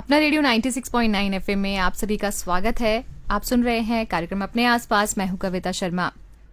अपना radio 96.9 FM में आप सभी का स्वागत है। आप सुन रहे हैं कार्यक्रम अपने आसपास। मैं हूं कविता शर्मा।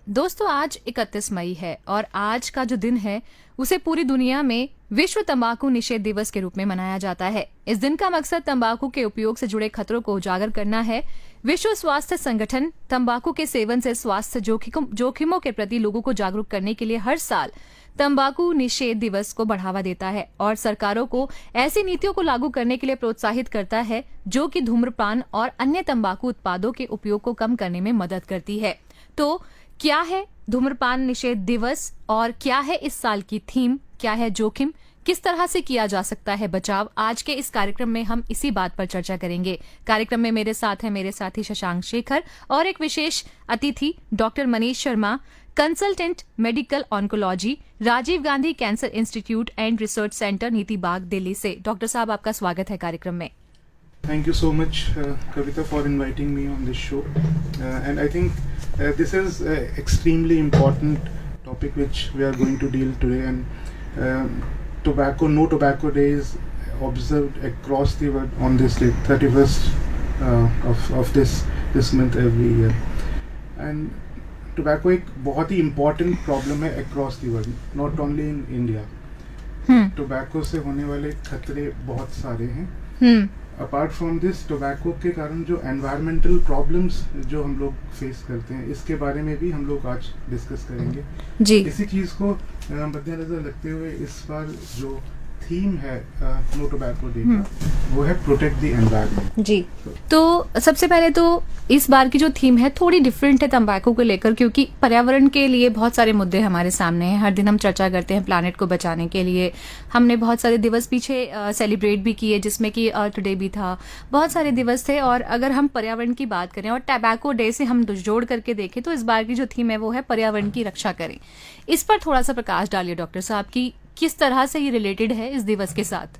दोस्तों, आज 31 मई है और आज का जो दिन है उसे पूरी दुनिया में विश्व तंबाकू निषेध दिवस के रूप में मनाया जाता है। इस दिन का मकसद तंबाकू के उपयोग से जुड़े खतरों को उजागर करना है। विश्व स्वास्थ्य संगठन तंबाकू के सेवन से स्वास्थ्य जोखिमों के प्रति लोगों को जागरूक करने के लिए हर साल तंबाकू निषेध दिवस को बढ़ावा देता है और सरकारों को ऐसी नीतियों को लागू करने के लिए प्रोत्साहित करता है जो कि धूम्रपान और अन्य तंबाकू उत्पादों के उपयोग को कम करने में मदद करती है। तो क्या है धूम्रपान निषेध दिवस और क्या है इस साल की थीम, क्या है जोखिम, किस तरह से किया जा सकता है बचाव? आज के इस कार्यक्रम में हम इसी बात पर चर्चा करेंगे। कार्यक्रम में मेरे साथ है मेरे साथी शशांक शेखर और एक विशेष अतिथि doctor Manish Sharma, consultant medical oncology, Rajiv Gandhi cancer institute and research centre, Niti Bagh, Delhi से। डॉक्टर साहब, आपका स्वागत है कार्यक्रम में। Thank you so much, Kavita, for inviting me on this show. And I think this is an extremely important topic which we are going to deal today. And No Tobacco Day is observed across the world on this day, 31st of this month every year. And tobacco एक बहुत ही important problem है across the world, not only in India. Tobacco से होने वाले खतरे बहुत सारे हैं। अपार्ट फ्रॉम दिस, टोबैको के कारण जो एनवायरमेंटल प्रॉब्लम्स जो हम लोग फेस करते हैं, इसके बारे में भी हम लोग आज डिस्कस करेंगे जी। इसी चीज़ को मद्देनजर रखते हुए इस बार जो थीम है नो टोबैको डे का, वो है प्रोटेक्ट द एनवायरमेंट जी। तो सबसे पहले तो इस बार की जो थीम है थोड़ी डिफरेंट है तंबाकू को लेकर, क्योंकि पर्यावरण के लिए बहुत सारे मुद्दे हमारे सामने हैं। हर दिन हम चर्चा करते हैं प्लैनेट को बचाने के लिए। हमने बहुत सारे दिवस पीछे सेलिब्रेट भी किए, जिसमें कि अर्थ डे भी था, बहुत सारे दिवस थे। और अगर हम पर्यावरण की बात करें और टैबैको डे से हम जोड़ करके देखें तो इस बार की जो थीम है वो है पर्यावरण की रक्षा करें। इस पर थोड़ा सा प्रकाश डालिए डॉक्टर साहब की किस तरह से ये रिलेटेड है इस दिवस के साथ।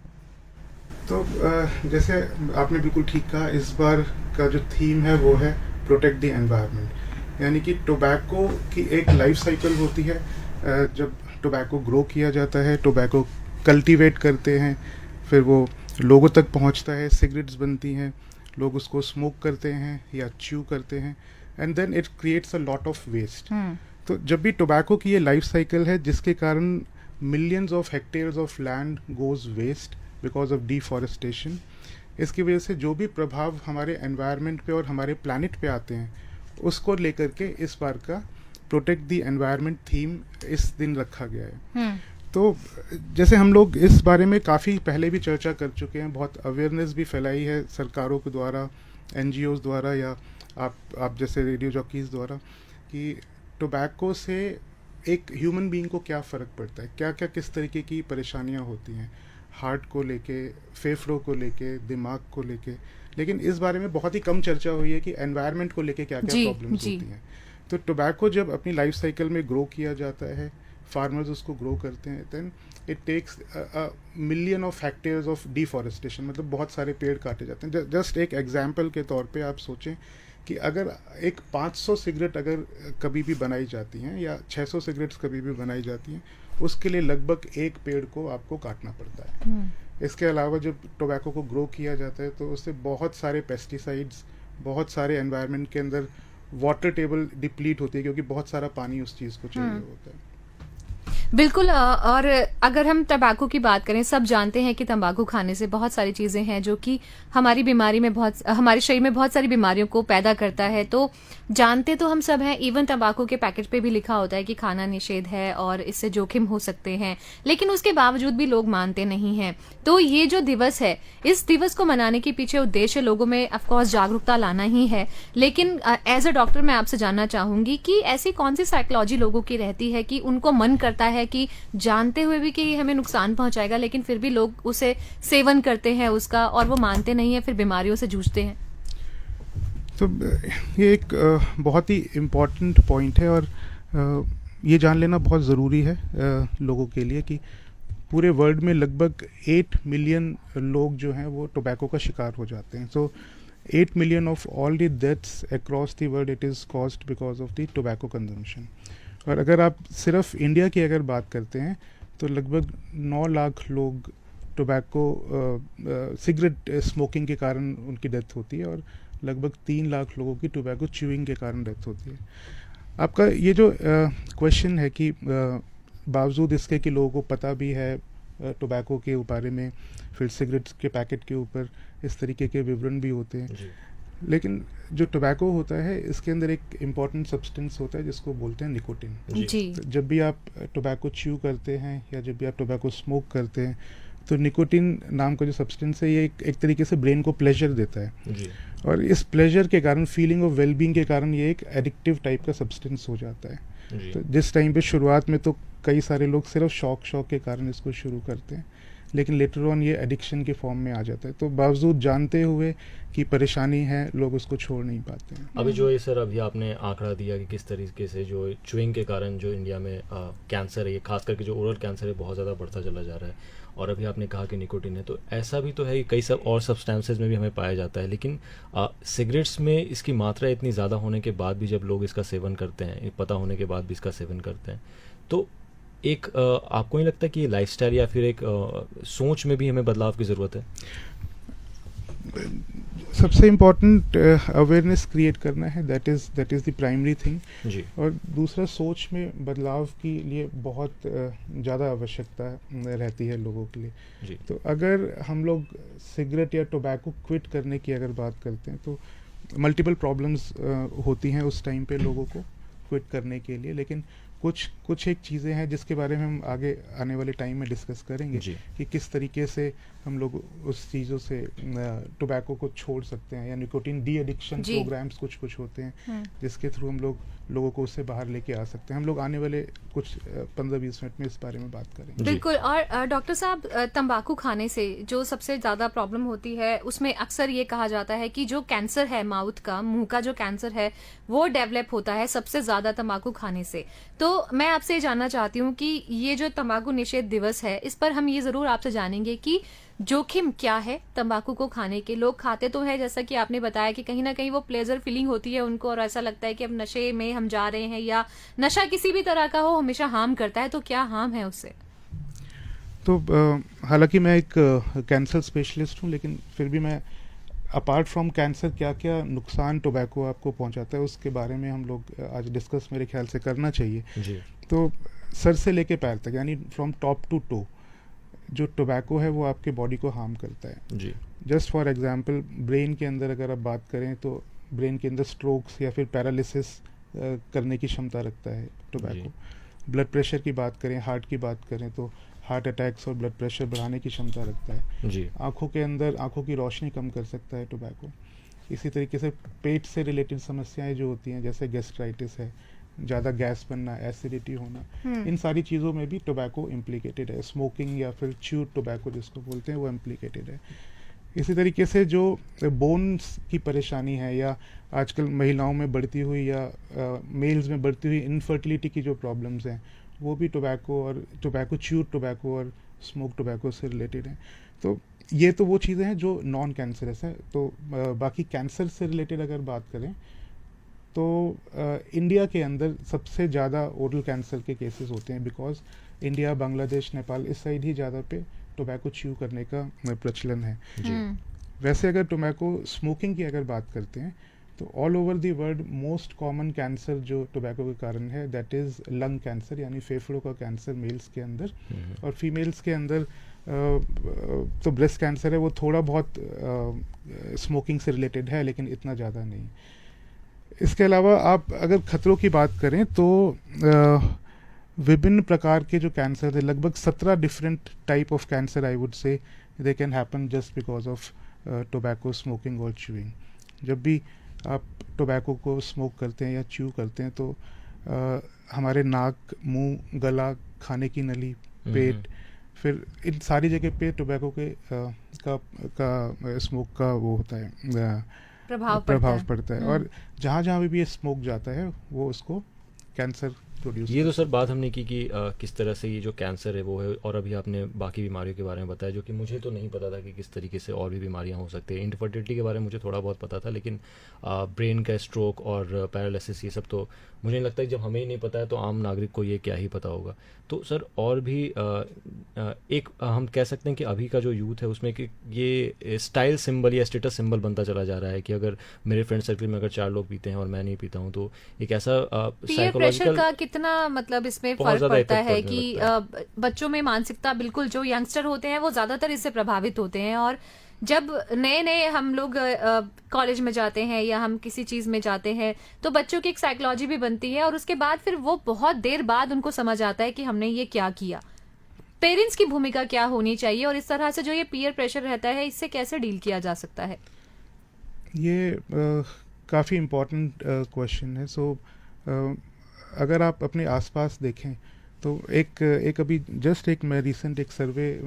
तो जैसे आपने बिल्कुल ठीक कहा, इस बार का जो थीम है वो है प्रोटेक्ट द एनवायरनमेंट। यानी कि टोबैको की एक लाइफ साइकिल होती है। जब टोबैको ग्रो किया जाता है, टोबैको कल्टीवेट करते हैं, फिर वो लोगों तक पहुंचता है, सिगरेट्स बनती हैं, लोग उसको स्मोक करते हैं या च्यू करते हैं, and then it creates a lot of waste. तो जब भी टोबैको की ये लाइफ साइकिल है, जिसके कारण millions of hectares of land goes waste because of deforestation, इसकी वजह से जो भी प्रभाव हमारे एनवायरनमेंट पे और हमारे प्लैनेट पे आते हैं, उसको लेकर के इस बार का प्रोटेक्ट द एनवायरनमेंट थीम इस दिन रखा गया है। तो जैसे हम लोग इस बारे में काफ़ी पहले भी चर्चा कर चुके हैं, बहुत अवेयरनेस भी फैलाई है सरकारों के द्वारा, NGOs द्वारा, या आप जैसे रेडियो जॉकीज़ द्वारा, कि टोबैको से एक ह्यूमन बीइंग को क्या फ़र्क पड़ता है, क्या क्या किस तरीके की परेशानियां होती हैं, हार्ट को लेके, फेफड़ों को लेके, दिमाग को लेके। लेकिन इस बारे में बहुत ही कम चर्चा हुई है कि एनवायरनमेंट को लेके क्या क्या प्रॉब्लम्स होती हैं। तो टोबैको जब अपनी लाइफ साइकिल में ग्रो किया जाता है, फार्मर्स उसको ग्रो करते हैं, then it takes million of hectares of deforestation, मतलब बहुत सारे पेड़ काटे जाते हैं। जस्ट एक एग्जाम्पल के तौर पे आप सोचें कि अगर एक 500 सिगरेट अगर कभी भी बनाई जाती हैं या 600 सिगरेट्स कभी भी बनाई जाती हैं, उसके लिए लगभग एक पेड़ को आपको काटना पड़ता है। इसके अलावा जब टोबैको को ग्रो किया जाता है तो उससे बहुत सारे पेस्टिसाइड्स, बहुत सारे एनवायरनमेंट के अंदर वाटर टेबल डिप्लीट होती है, क्योंकि बहुत सारा पानी उस चीज़ को चाहिए होता है। बिल्कुल। और अगर हम तंबाकू की बात करें, सब जानते हैं कि तंबाकू खाने से बहुत सारी चीजें हैं जो कि हमारे शरीर में बहुत सारी बीमारियों को पैदा करता है। तो जानते तो हम सब हैं, इवन तंबाकू के पैकेट पे भी लिखा होता है कि खाना निषेध है और इससे जोखिम हो सकते हैं, लेकिन उसके बावजूद भी लोग मानते नहीं हैं। तो ये जो दिवस है, इस दिवस को मनाने के पीछे उद्देश्य लोगों में ऑफकोर्स जागरूकता लाना ही है। लेकिन एज अ डॉक्टर मैं आपसे जानना चाहूंगी कि ऐसी कौन सी साइकोलॉजी लोगों की रहती है कि उनको मन करता है कि जानते हुए भी कि ये हमें नुकसान पहुंचाएगा, लेकिन फिर भी लोग उसे सेवन करते हैं उसका, और वो मानते नहीं है, फिर बीमारियों से जूझते हैं। तो ये एक बहुत ही इम्पॉर्टेंट पॉइंट है, और ये जान लेना बहुत ज़रूरी है लोगों के लिए कि पूरे वर्ल्ड में लगभग 8 मिलियन लोग जो हैं वो टोबैको का शिकार हो जाते हैं। सो 8 million of all the deaths across the world it is caused because of the tobacco consumption. और अगर आप सिर्फ इंडिया की अगर बात करते हैं तो लगभग 9 लाख लोग टोबैको सिगरेट स्मोकिंग के कारण उनकी डेथ होती है, और लगभग 3 लाख लोगों की टोबैको च्यूइंग के कारण डेथ होती है। आपका ये जो क्वेश्चन है कि बावजूद इसके कि लोगों को पता भी है टोबैको के बारे में, फिर सिगरेट्स के पैकेट के ऊपर इस तरीके के विवरण भी होते हैं, लेकिन जो टोबैको होता है इसके अंदर एक इम्पॉर्टेंट सब्सटेंस होता है जिसको बोलते हैं निकोटिन। जी। तो जब भी आप टोबैको च्यू करते हैं या जब भी आप टोबैको स्मोक करते हैं तो निकोटिन नाम का जो सब्सटेंस है ये एक तरीके से ब्रेन को प्लेजर देता है जी। और इस प्लेजर के कारण, फीलिंग ऑफ वेलबींग के कारण ये एक एडिक्टिव टाइप का सब्सटेंस हो जाता है। जी। तो जिस टाइम पे शुरुआत में तो कई सारे लोग सिर्फ शौक के कारण इसको शुरू करते हैं, लेकिन लेटर ऑन ये एडिक्शन के फॉर्म में आ जाता है। तो बावजूद जानते हुए कि परेशानी है लोग उसको छोड़ नहीं पाते हैं। अभी जो ये सर अभी आपने आंकड़ा दिया कि किस तरीके से जो च्युइंग के कारण जो इंडिया में कैंसर है, ये खास करके जो ओरल कैंसर है बहुत ज़्यादा बढ़ता चला जा रहा है, और अभी आपने कहा कि निकोटिन है, तो ऐसा भी तो है कि कई सब और सब्सटेंसेस में भी हमें पाया जाता है, लेकिन सिगरेट्स में इसकी मात्रा इतनी ज़्यादा होने के बाद भी जब लोग इसका सेवन करते हैं, पता होने के बाद भी इसका सेवन करते हैं, तो एक आपको नहीं लगता कि ये लाइफस्टाइल या फिर एक सोच में भी हमें बदलाव की ज़रूरत है? सबसे इम्पोर्टेंट अवेयरनेस क्रिएट करना है, that is the primary thing. जी। और दूसरा, सोच में बदलाव के लिए बहुत ज़्यादा आवश्यकता रहती है लोगों के लिए। जी। तो अगर हम लोग सिगरेट या टोबैको क्विट करने की अगर बात करते हैं तो मल्टीपल प्रॉब्लम्स होती हैं उस टाइम पे लोगों को क्विट करने के लिए, लेकिन कुछ एक चीज़ें हैं जिसके बारे में हम आगे आने वाले टाइम में डिस्कस करेंगे जी। कि किस तरीके से हम लोग उस चीज़ों से टोबैको को छोड़ सकते हैं, या निकोटिन डी एडिक्शन जी। प्रोग्राम्स कुछ होते हैं जिसके थ्रू हम लोगों को उससे बाहर लेके आ सकते हैं। हम लोग आने वाले कुछ 15-20 मिनट में इस बारे में बात करेंगे। बिल्कुल। और डॉक्टर साहब, तंबाकू खाने से जो सबसे ज़्यादा प्रॉब्लम होती है उसमें अक्सर ये कहा जाता है कि जो कैंसर है माउथ का, मुंह का जो कैंसर है वो डेवलप होता है सबसे ज़्यादा तंबाकू खाने से। तो मैं आपसे जानना चाहती हूँ कि ये जो तंबाकू निषेध दिवस है इस पर हम ये ज़रूर आपसे जानेंगे कि जोखिम क्या है तंबाकू को खाने के। लोग खाते तो है, जैसा कि आपने बताया कि कहीं ना कहीं वो प्लेजर फीलिंग होती है उनको, और ऐसा लगता है कि अब नशे में हम जा रहे हैं, या नशा किसी भी तरह का हो हमेशा हार्म करता है। तो क्या हार्म है उससे? तो हालांकि मैं एक कैंसर स्पेशलिस्ट हूँ, लेकिन फिर भी मैं अपार्ट फ्रॉम कैंसर क्या क्या नुकसान टोबैको आपको पहुंचाता है उसके बारे में हम लोग आज डिस्कस मेरे ख्याल से करना चाहिए। जी। तो सर से लेके पैर तक, यानी फ्रॉम टॉप टू टो, जो टोबैको है वो आपके बॉडी को हार्म करता है। जी। जस्ट फॉर एग्जांपल, ब्रेन के अंदर अगर आप बात करें तो ब्रेन के अंदर स्ट्रोक्स या फिर पैरालिसिस करने की क्षमता रखता है टोबैको। ब्लड प्रेशर की बात करें, हार्ट की बात करें तो हार्ट अटैक्स और ब्लड प्रेशर बढ़ाने की क्षमता रखता है। जी। आँखों के अंदर आँखों की रोशनी कम कर सकता है टोबैको। इसी तरीके से पेट से रिलेटेड समस्याएं जो होती हैं, जैसे गैस्ट्राइटिस है, ज़्यादा गैस बनना, एसिडिटी होना, इन सारी चीज़ों में भी टोबैको इम्प्लिकेटेड है। स्मोकिंग या फिर च्यूड टोबैको जिसको बोलते हैं वो इम्प्लिकेटेड है। इसी तरीके से जो बोन्स की परेशानी है, या आजकल महिलाओं में बढ़ती हुई या मेल्स में बढ़ती हुई इनफर्टिलिटी की जो प्रॉब्लम्स हैं वो भी टोबैको च्यूड टोबैको और स्मोक टोबैको से रिलेटेड हैं। तो ये तो वो चीज़ें हैं जो नॉन कैंसरस है। तो बाकी कैंसर से रिलेटेड अगर बात करें तो इंडिया के अंदर सबसे ज़्यादा ओरल कैंसर के केसेस होते हैं, बिकॉज इंडिया, बांग्लादेश, नेपाल इस साइड ही ज़्यादा पे टोबैको च्यू करने का प्रचलन है। जी। वैसे अगर टोबैको स्मोकिंग की अगर बात करते हैं तो all over the world most common cancer जो टोबैको के कारण है दैट इज़ लंग कैंसर, यानी फेफड़ों का कैंसर मेल्स के अंदर, और फीमेल्स के अंदर तो ब्रेस्ट कैंसर है, वो थोड़ा बहुत स्मोकिंग से रिलेटेड है लेकिन इतना ज़्यादा नहीं। इसके अलावा आप अगर खतरों की बात करें तो विभिन्न प्रकार के जो कैंसर है, लगभग 17 different type of cancer I would say they can happen just because of tobacco smoking और च्यूइंग। जब भी आप टोबैको को स्मोक करते हैं या च्यू करते हैं तो हमारे नाक, मुंह, गला, खाने की नली, पेट, फिर इन सारी जगह पे टोबैको के का स्मोक का वो होता है, प्रभाव पड़ता है। और जहाँ भी ये स्मोक जाता है वो उसको कैंसर प्रोड्यूस। ये तो सर बात हमने की कि किस तरह से ये जो कैंसर है वो है, और अभी आपने बाकी बीमारियों के बारे में बताया जो कि मुझे तो नहीं पता था कि किस तरीके से और भी बीमारियां हो सकती हैं। इनफर्टिलिटी के बारे में मुझे थोड़ा बहुत पता था, लेकिन ब्रेन का स्ट्रोक और पैरालिसिस ये सब तो मुझे नहीं लगता कि जब हमें ही नहीं पता है तो आम नागरिक को ये क्या ही पता होगा। तो सर और भी एक हम कह सकते हैं कि अभी का जो यूथ है उसमें कि ये स्टाइल सिंबल या स्टेटस सिंबल बनता चला जा रहा है कि अगर मेरे फ्रेंड सर्कल में अगर 4 लोग पीते हैं और मैं नहीं पीता हूँ तो एक ऐसा पीयर प्रेशर का कितना मतलब इसमें बहुत फर्क ज्यादा पड़ता इफेक्ट है पड़ने कि लगता है। बच्चों में मानसिकता बिल्कुल, जो यंगस्टर होते हैं वो ज्यादातर इससे प्रभावित होते हैं, और जब नए नए हम लोग कॉलेज में जाते हैं या हम किसी चीज में जाते हैं तो बच्चों की एक साइकोलॉजी भी बनती है, और उसके बाद फिर वो बहुत देर बाद उनको समझ आता है कि हमने ये क्या किया। पेरेंट्स की भूमिका क्या होनी चाहिए, और इस तरह से जो ये पीयर प्रेशर रहता है इससे कैसे डील किया जा सकता है? ये काफ़ी इम्पोर्टेंट क्वेश्चन है। सो अगर आप अपने आसपास देखें तो एक अभी जस्ट मैं रिसेंट एक सर्वे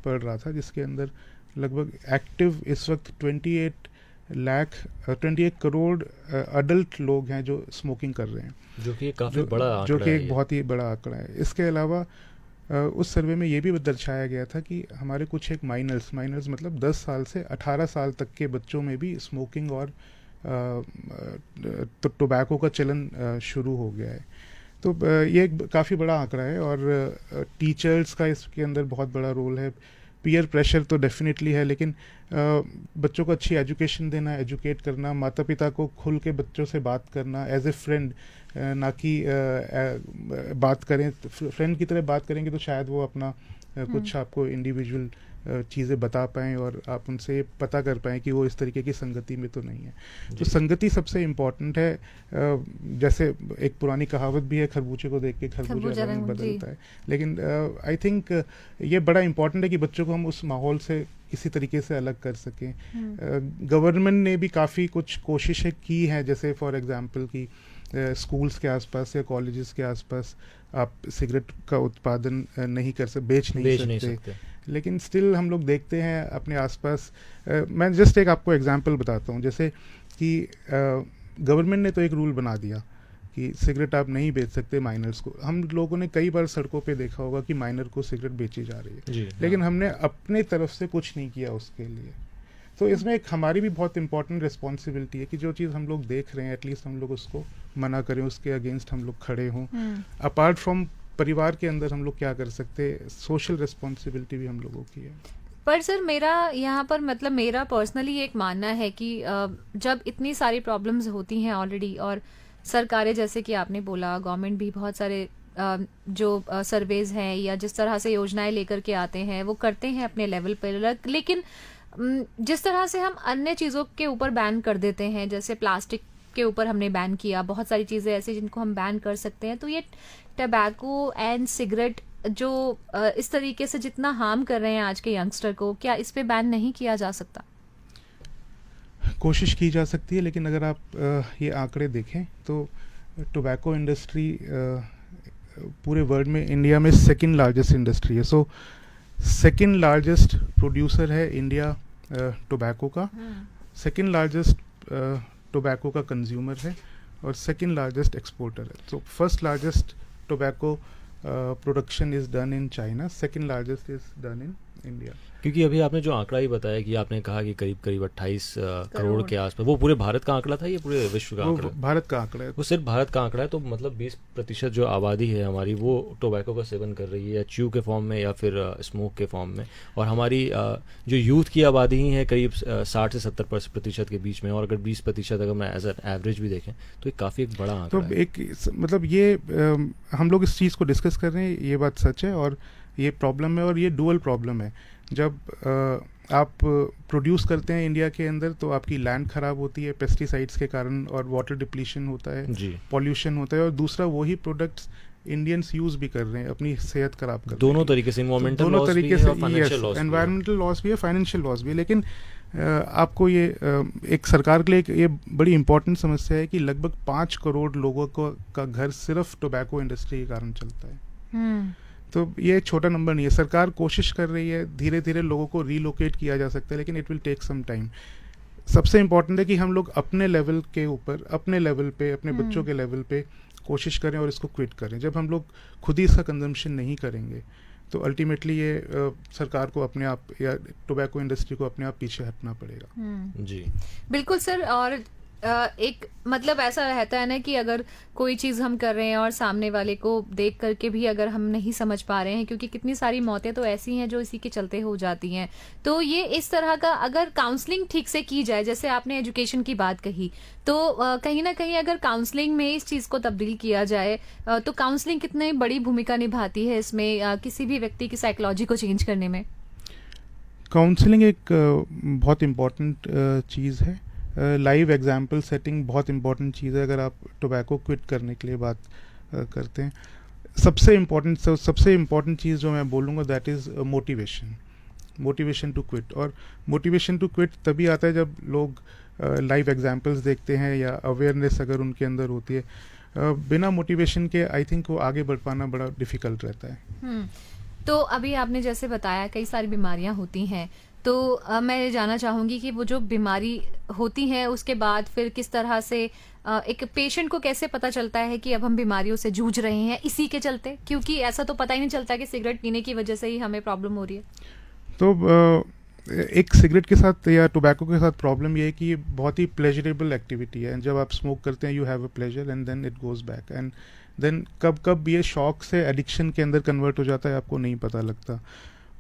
पढ़ रहा था जिसके अंदर लगभग एक्टिव इस वक्त 28 करोड़ अडल्ट लोग हैं जो स्मोकिंग कर रहे हैं, जो कि काफ़ी बड़ा आंकड़ा जो कि है एक ये। बहुत ही बड़ा आंकड़ा है। इसके अलावा उस सर्वे में ये भी दर्शाया गया था कि हमारे कुछ एक माइनर्स मतलब 10 साल से 18 साल तक के बच्चों में भी स्मोकिंग और तो टोबैको का चलन शुरू हो गया है। तो ये एक काफ़ी बड़ा आंकड़ा है, और टीचर्स का इसके अंदर बहुत बड़ा रोल है। पीयर प्रेशर तो डेफिनेटली है, लेकिन बच्चों को अच्छी एजुकेशन देना, एजुकेट करना, माता पिता को खुल के बच्चों से बात करना एज ए फ्रेंड, ना कि बात करें फ्रेंड की तरह बात करेंगे तो शायद वो अपना कुछ आपको इंडिविजुअल चीज़ें बता पाएँ और आप उनसे पता कर पाएँ कि वो इस तरीके की संगति में तो नहीं है। तो संगति सबसे इम्पोर्टेंट है। जैसे एक पुरानी कहावत भी है, खरबूजे को देख के खरबूजा रंग बदलता है, लेकिन आई थिंक ये बड़ा इम्पोर्टेंट है कि बच्चों को हम उस माहौल से किसी तरीके से अलग कर सकें। गवर्नमेंट ने भी काफ़ी कुछ कोशिशें की हैं, जैसे फॉर एग्जांपल कि स्कूल्स के आसपास या कॉलेजेस के आसपास आप सिगरेट का उत्पादन नहीं कर सकते, बेच नहीं सकते, लेकिन स्टिल हम लोग देखते हैं अपने आसपास। मैं जस्ट एक आपको एग्जांपल बताता हूँ, जैसे कि गवर्नमेंट ने तो एक रूल बना दिया कि सिगरेट आप नहीं बेच सकते माइनर्स को। हम लोगों ने कई बार सड़कों पे देखा होगा कि माइनर को सिगरेट बेची जा रही है, लेकिन हमने अपने तरफ से कुछ नहीं किया उसके लिए। तो इसमें एक हमारी भी बहुत इंपॉर्टेंट रिस्पॉन्सिबिलिटी है कि जो चीज़ हम लोग देख रहे हैं एटलीस्ट हम लोग उसको मना करें, उसके अगेंस्ट हम लोग खड़े हों। अपार्ट फ्रॉम परिवार के अंदर हम लोग क्या कर सकते हैं, सोशल रिस्पॉन्सिबिलिटी भी हम लोगों की है। पर सर मेरा यहाँ पर मतलब मेरा पर्सनली एक मानना है कि जब इतनी सारी प्रॉब्लम्स होती हैं ऑलरेडी, और सरकारें जैसे कि आपने बोला, गवर्नमेंट भी बहुत सारे जो सर्वेज हैं या जिस तरह से योजनाएं लेकर के आते हैं वो करते हैं अपने लेवल पर, लेकिन जिस तरह से हम अन्य चीज़ों के ऊपर बैन कर देते हैं, जैसे प्लास्टिक के ऊपर हमने बैन किया, बहुत सारी चीज़ें ऐसी जिनको हम बैन कर सकते हैं, तो ये टबैको एंड सिगरेट जो इस तरीके से जितना हार्म कर रहे हैं आज के यंगस्टर को, क्या इस पे बैन नहीं किया जा सकता? कोशिश की जा सकती है, लेकिन अगर आप ये आंकड़े देखें तो टोबैको इंडस्ट्री पूरे वर्ल्ड में इंडिया में सेकंड लार्जेस्ट इंडस्ट्री है। सो सेकंड लार्जेस्ट प्रोड्यूसर है इंडिया टोबैको का, सेकंड लार्जेस्ट टोबैको का कंज्यूमर है, और सेकंड लार्जेस्ट एक्सपोर्टर है। So first largest tobacco production is done in China, second largest is done in India. क्योंकि अभी आपने जो आंकड़ा ही बताया कि आपने कहा कि करीब 28 करोड़ के आसपास, वो पूरे भारत का आंकड़ा था या पूरे विश्व का आंकड़ा? भारत का आंकड़ा है। वो सिर्फ भारत का आंकड़ा है, तो मतलब 20% जो आबादी है हमारी वो टोबैको का सेवन कर रही है, या च्यू के फॉर्म में या फिर स्मोक के फॉर्म में, और हमारी जो यूथ की आबादी ही है करीब 60 से 70% के बीच में, और अगर 20% अगर मैं एज एन एवरेज भी देखें तो ये काफ़ी एक बड़ा आंकड़ा तो है। एक मतलब ये हम लोग इस चीज़ को डिस्कस कर रहे हैं, ये बात सच है, और ये प्रॉब्लम है, और ये डुअल प्रॉब्लम है। जब आप प्रोड्यूस करते हैं इंडिया के अंदर तो आपकी लैंड ख़राब होती है पेस्टिसाइड्स के कारण, और वाटर डिप्लीशन होता है, पॉल्यूशन होता है, और दूसरा वही प्रोडक्ट्स इंडियंस यूज़ भी कर रहे हैं अपनी सेहत खराब कर, दोनों तरीके से एनवायरमेंटल दोनों लॉस तरीके भी है से, और फाइनेंशियल लॉस भी है। एनवायरमेंटल लॉस भी है, फाइनेंशियल लॉस भी है। लेकिन आपको ये एक सरकार के लिए ये बड़ी इंपॉर्टेंट समस्या है कि लगभग 5 करोड़ लोगों का घर सिर्फ टोबैको इंडस्ट्री के कारण चलता है। तो ये एक छोटा नंबर नहीं है। सरकार कोशिश कर रही है, धीरे धीरे लोगों को रीलोकेट किया जा सकता है, लेकिन it will take some time. सबसे इम्पोर्टेंट है कि हम लोग अपने लेवल के ऊपर, अपने लेवल पे, अपने बच्चों के लेवल पे कोशिश करें और इसको क्विट करें। जब हम लोग खुद ही इसका कंजम्पशन नहीं करेंगे तो अल्टीमेटली ये सरकार को अपने आप या टोबैको इंडस्ट्री को अपने आप पीछे हटना पड़ेगा। जी बिल्कुल सर। और एक मतलब ऐसा रहता है ना कि अगर कोई चीज़ हम कर रहे हैं और सामने वाले को देख करके भी अगर हम नहीं समझ पा रहे हैं, क्योंकि कितनी सारी मौतें तो ऐसी हैं जो इसी के चलते हो जाती हैं, तो ये इस तरह का अगर काउंसलिंग ठीक से की जाए, जैसे आपने एजुकेशन की बात कही, तो कहीं ना कहीं अगर काउंसलिंग में इस चीज़ को तब्दील किया जाए तो काउंसलिंग कितनी बड़ी भूमिका निभाती है इसमें किसी भी व्यक्ति की साइकोलॉजी को चेंज करने में। काउंसलिंग एक बहुत इम्पॉर्टेंट चीज़ है। लाइव एग्जाम्पल सेटिंग बहुत इम्पॉर्टेंट चीज़ है अगर आप टोबैको क्विट करने के लिए बात करते हैं। सबसे इम्पॉर्टेंट चीज़ जो मैं बोलूँगा that is motivation to quit. और मोटिवेशन टू क्विट तभी आता है जब लोग लाइव एग्जाम्पल्स देखते हैं या अवेयरनेस अगर उनके अंदर होती है। बिना मोटिवेशन के आई थिंक वो आगे बढ़ पाना बड़ा डिफ़िकल्ट रहता है। तो अभी आपने जैसे बताया कई सारी बीमारियां होती हैं, तो मैं ये जानना चाहूँगी कि वो जो बीमारी होती है उसके बाद फिर किस तरह से एक पेशेंट को कैसे पता चलता है कि अब हम बीमारियों से जूझ रहे हैं इसी के चलते, क्योंकि ऐसा तो पता ही नहीं चलता कि सिगरेट पीने की वजह से ही हमें प्रॉब्लम हो रही है। तो एक सिगरेट के साथ या टोबैको के साथ प्रॉब्लम ये है कि ये बहुत ही प्लेजरेबल एक्टिविटी है। जब आप स्मोक करते हैं you have a pleasure and then it goes back, and then कब ये शौक से एडिक्शन के अंदर कन्वर्ट हो जाता है आपको नहीं पता लगता।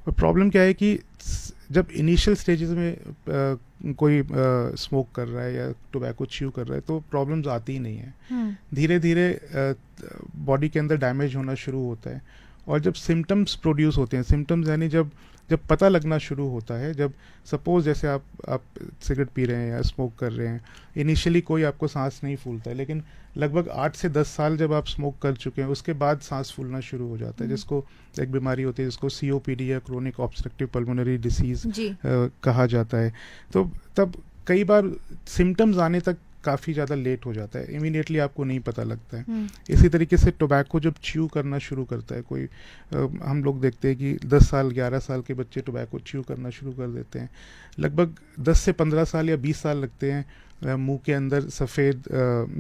और प्रॉब्लम क्या है कि जब इनिशियल स्टेजेस में कोई स्मोक कर रहा है या टोबैको च्यू कर रहा है तो प्रॉब्लम्स आती ही नहीं है। धीरे धीरे बॉडी के अंदर डैमेज होना शुरू होता है, और जब सिम्टम्स प्रोड्यूस होते हैं, सिम्टम्स यानी जब पता लगना शुरू होता है, जब सपोज जैसे आप सिगरेट पी रहे हैं या स्मोक कर रहे हैं, इनिशियली कोई आपको सांस नहीं फूलता है, लेकिन लगभग 8 से 10 साल जब आप स्मोक कर चुके हैं उसके बाद सांस फूलना शुरू हो जाता है, जिसको एक बीमारी होती है जिसको COPD या क्रोनिक ऑब्स्ट्रक्टिव पल्मोनरी डिसीज कहा जाता है। तो तब कई बार सिम्टम्स आने तक काफ़ी ज़्यादा लेट हो जाता है, इमीडिएटली आपको नहीं पता लगता है। इसी तरीके से टोबैको जब च्यू करना शुरू करता है कोई, हम लोग देखते हैं कि 10 साल 11 साल के बच्चे टोबैको च्यू करना शुरू कर देते हैं, लगभग 10 से 15 साल या 20 साल लगते हैं मुंह के अंदर सफ़ेद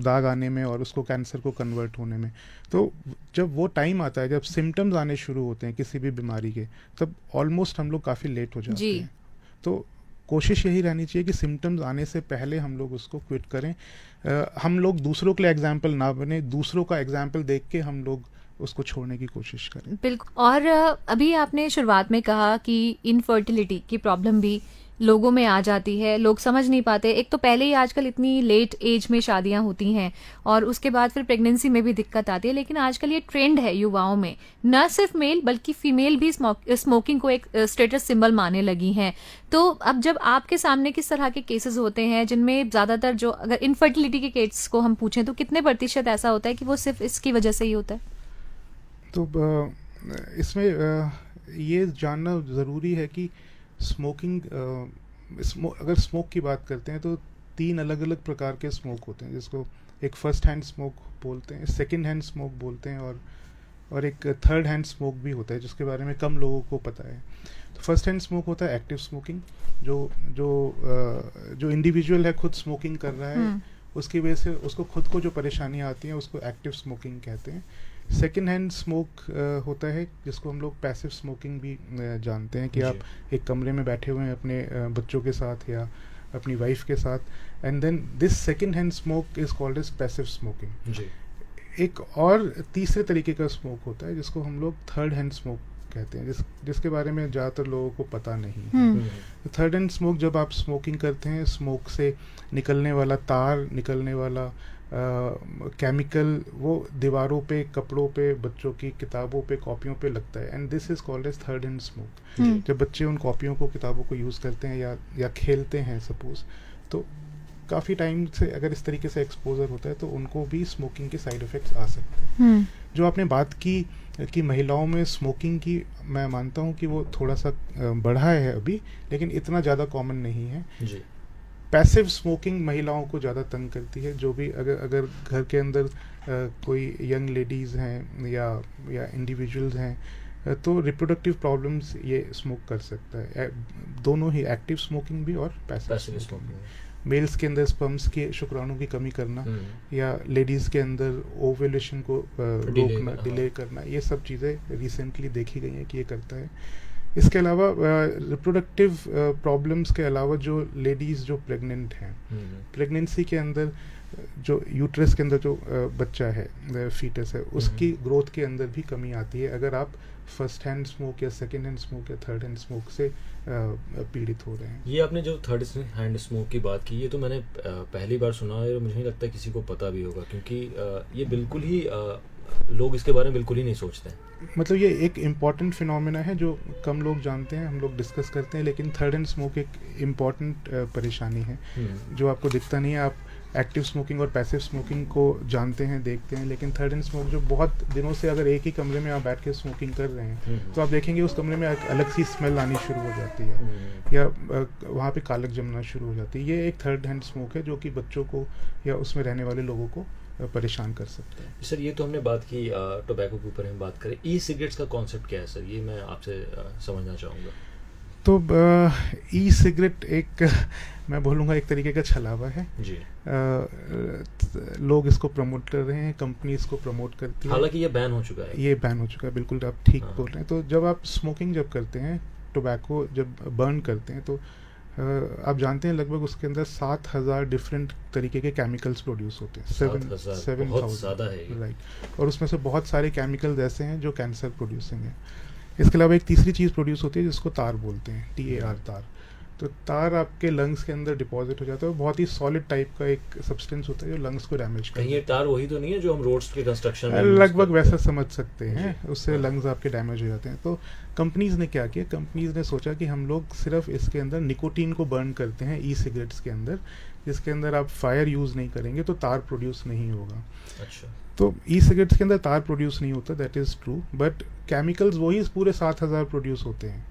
दाग आने में और उसको कैंसर को कन्वर्ट होने में। तो जब वो टाइम आता है जब सिम्टम्स आने शुरू होते हैं किसी भी बीमारी के, तब ऑलमोस्ट हम लोग काफ़ी लेट हो जाते हैं। तो कोशिश यही रहनी चाहिए कि सिम्टम्स आने से पहले हम लोग उसको क्विट करें। हम लोग दूसरों के लिए एग्जाम्पल ना बने, दूसरों का एग्जाम्पल देख के हम लोग उसको छोड़ने की कोशिश करें। बिल्कुल। और अभी आपने शुरुआत में कहा कि इनफर्टिलिटी की प्रॉब्लम भी लोगों में आ जाती है, लोग समझ नहीं पाते। एक तो पहले ही आजकल इतनी लेट एज में शादियां होती हैं और उसके बाद फिर प्रेगनेंसी में भी दिक्कत आती है, लेकिन आजकल ये ट्रेंड है युवाओं में, न सिर्फ मेल बल्कि फीमेल भी स्मोकिंग को एक स्टेटस सिंबल मानने लगी हैं। तो अब जब आपके सामने किस तरह के केसेस होते हैं जिनमें ज़्यादातर जो अगर इनफर्टिलिटी के केस को हम पूछें तो कितने प्रतिशत ऐसा होता है कि वो सिर्फ इसकी वजह से ही होता है? तो इसमें ये जानना ज़रूरी है कि स्मोकिंग अगर स्मोक की बात करते हैं तो 3 अलग अलग प्रकार के स्मोक होते हैं, जिसको एक फर्स्ट हैंड स्मोक बोलते हैं, सेकंड हैंड स्मोक बोलते हैं, और एक थर्ड हैंड स्मोक भी होता है जिसके बारे में कम लोगों को पता है। तो फर्स्ट हैंड स्मोक होता है एक्टिव स्मोकिंग, जो इंडिविजुअल है खुद स्मोकिंग कर रहा है, उसकी वजह से उसको खुद को जो परेशानियाँ आती हैं उसको एक्टिव स्मोकिंग कहते हैं। सेकेंड हैंड स्मोक होता है जिसको हम लोग पैसिव स्मोकिंग भी जानते हैं, कि आप एक कमरे में बैठे हुए हैं अपने बच्चों के साथ या अपनी वाइफ के साथ, and then this second hand smoke is called as passive smoking. एक और तीसरे तरीके का स्मोक होता है जिसको हम लोग थर्ड हैंड स्मोक कहते हैं, जिसके बारे में ज़्यादातर लोगों को पता नहीं है। थर्ड हैंड स्मोक जब आप स्मोकिंग करते हैं, स्मोक से निकलने वाला तार, निकलने वाला केमिकल वो दीवारों पे, कपड़ों पे, बच्चों की किताबों पे, कॉपियों पे लगता है, and this is called as third hand smoke. जब बच्चे उन कॉपियों को, किताबों को यूज़ करते हैं या खेलते हैं सपोज, तो काफ़ी टाइम से अगर इस तरीके से एक्सपोजर होता है तो उनको भी स्मोकिंग के साइड इफ़ेक्ट्स आ सकते हैं। जो आपने बात की कि महिलाओं में स्मोकिंग की, मैं मानता हूँ कि वो थोड़ा सा बढ़ा है अभी, लेकिन इतना ज़्यादा कॉमन नहीं है। पैसिव स्मोकिंग महिलाओं को ज़्यादा तंग करती है। जो भी अगर घर के अंदर कोई यंग लेडीज़ हैं या इंडिविजुअल्स हैं तो रिप्रोडक्टिव प्रॉब्लम्स ये स्मोक कर सकता है, दोनों ही, एक्टिव स्मोकिंग भी और पैसिव स्मोकिंग। मेल्स के अंदर स्पर्म्स के शुक्राणु की कमी करना या लेडीज़ के अंदर ओव्यूलेशन को रोकना, डिले करना, ये सब चीज़ें रिसेंटली देखी गई हैं कि ये करता है। इसके अलावा रिप्रोडक्टिव प्रॉब्लम्स के अलावा जो लेडीज़ जो प्रेग्नेंट हैं, प्रेगनेंसी के अंदर जो यूट्रस के अंदर जो बच्चा है, फीटस है, उसकी ग्रोथ के अंदर भी कमी आती है अगर आप फर्स्ट हैंड स्मोक या सेकेंड हैंड स्मोक या थर्ड हैंड स्मोक से पीड़ित हो रहे हैं। ये आपने जो थर्ड हैंड स्मोक की बात की, ये तो मैंने पहली बार सुना है और मुझे नहीं लगता किसी को पता भी होगा, क्योंकि ये बिल्कुल ही लोग इसके बारे में बिल्कुल ही नहीं सोचते हैं। मतलब ये एक इम्पॉर्टेंट फिनोमेना है जो कम लोग जानते हैं, हम लोग डिस्कस करते हैं, लेकिन थर्ड हैंड स्मोक एक इम्पॉर्टेंट परेशानी है जो आपको दिखता नहीं है। आप एक्टिव स्मोकिंग और पैसिव स्मोकिंग को जानते हैं, देखते हैं, लेकिन थर्ड हैंड स्मोक जो बहुत दिनों से अगर एक ही कमरे में आप बैठ के स्मोकिंग कर रहे हैं तो आप देखेंगे उस कमरे में एक अलग सी स्मेल आनी शुरू हो जाती है या वहाँ पे कालक जमना शुरू हो जाती है। ये एक थर्ड हैंड स्मोक है जो कि बच्चों को या उसमें रहने वाले लोगों को परेशान कर सकते हैं। सर, ये तो हमने बात की टोबैको के ऊपर, हम बात करें ई सिगरेट्स का कॉन्सेप्ट क्या है सर, ये मैं आपसे समझना चाहूँगा। तो ई सिगरेट एक मैं बोलूँगा एक तरीके का छलावा है जी। लोग इसको प्रमोट कर रहे हैं, कंपनी इसको प्रमोट करती है। हालांकि ये बैन हो चुका है। ये बैन हो चुका है, बिल्कुल आप ठीक बोल रहे हैं। तो जब आप स्मोकिंग जब करते हैं, टोबैको जब बर्न करते हैं, तो आप जानते हैं लगभग उसके अंदर 7,000 डिफरेंट तरीके के केमिकल्स प्रोड्यूस होते हैं। 7,000 राइट। और उसमें से बहुत सारे केमिकल्स ऐसे हैं जो कैंसर प्रोड्यूसिंग है। इसके अलावा एक तीसरी चीज़ प्रोड्यूस होती है जिसको तार बोलते हैं, TAR, तार। तो तार आपके लंग्स के अंदर डिपॉजिट हो जाता है, बहुत ही सॉलिड टाइप का एक सब्सटेंस होता है जो लंग्स को डैमेज करता है। कहीं ये तार वही तो नहीं है जो हम रोड्स के कंस्ट्रक्शन में लगभग वैसा समझ सकते हैं, उससे लंग्स आपके डैमेज हो जाते हैं। तो कंपनीज ने क्या किया, कंपनीज ने सोचा कि हम लोग सिर्फ इसके अंदर निकोटीन को बर्न करते हैं ई सिगरेट्स के अंदर, जिसके अंदर आप फायर यूज़ नहीं करेंगे तो तार प्रोड्यूस नहीं होगा। अच्छा। तो ई सिगरेट्स के अंदर तार प्रोड्यूस नहीं होता, that is true, but chemicals वही पूरे 7,000 प्रोड्यूस होते हैं।